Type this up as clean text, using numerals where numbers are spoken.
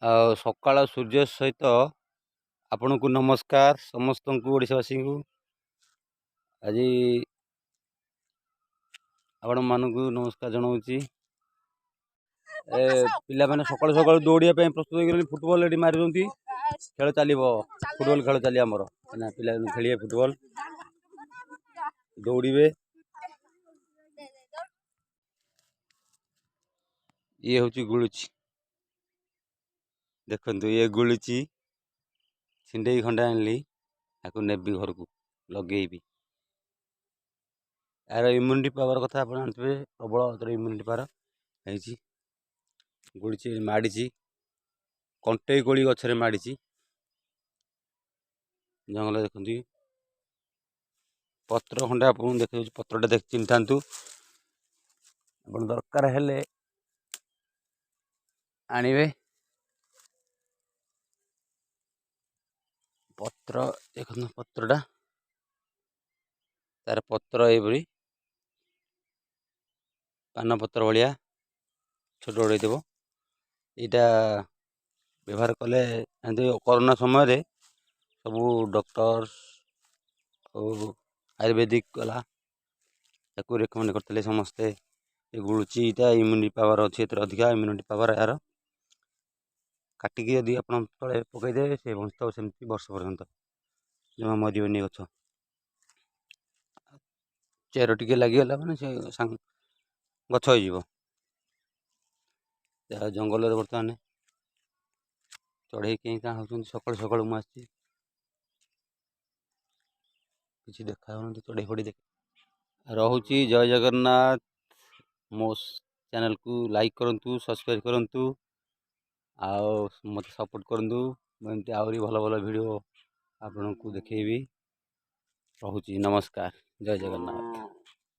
सकाळ सूर्य सहित आपण को नमस्कार समस्त को ओडिशावासी को आज आपण मानक नमस्कार जनाऊँगी। पिला मैंने सकाल सकाल दौड़िया प्रस्तुत हो फुटबॉल ये मारी खेल चलो फुटबॉल खेल चली आमर पिला खेलिए फुटबॉल दौड़े ये हूँ गुलुची देखु ये गुलुची छिंडे खंडे आनली आपको नेबी घर को लगेबी यार इम्यूनिटी पावर कथा आप जानते प्रबल इम्यूनिटी पावर है गुड़ी माड़ी कंटे कोड़ी गचरे माड़ी जंगल देखते पत्र खंडे आप देख पत्रटा देख चिन्ह था दरकार हेले आणवे पत्र देख पत्रटा तार पत्र ये पान पत्र भाया छोट बड़ देव यहाँ व्यवहार कले कोरोना समय सबू डॉक्टर आयुर्वेदिक गला रेकमेंड करते समस्ते गुलुची इम्यूनिटी पावर अच्छी अधिका इम्यूनिटी पावर यार काटिकी यदि आप तले पकईदे से बंचता सेमती वर्ष पर्यंत जमा मरबनी गछ चेर टिके लगिगला मैंने से गछ हो जंगल बर्तमान चढ़े कहीं क्या होती सकाल सकाल मुझे किसी देखा चढ़े फड़ी देख रोची जय जगन्नाथ मो चैनल को लाइक करूँ सब्सक्राइब करूँ मत सपोर्ट करूँ एमती आहरी भल भल वीडियो आपण को देखेबी। रोची नमस्कार जय जगन्नाथ।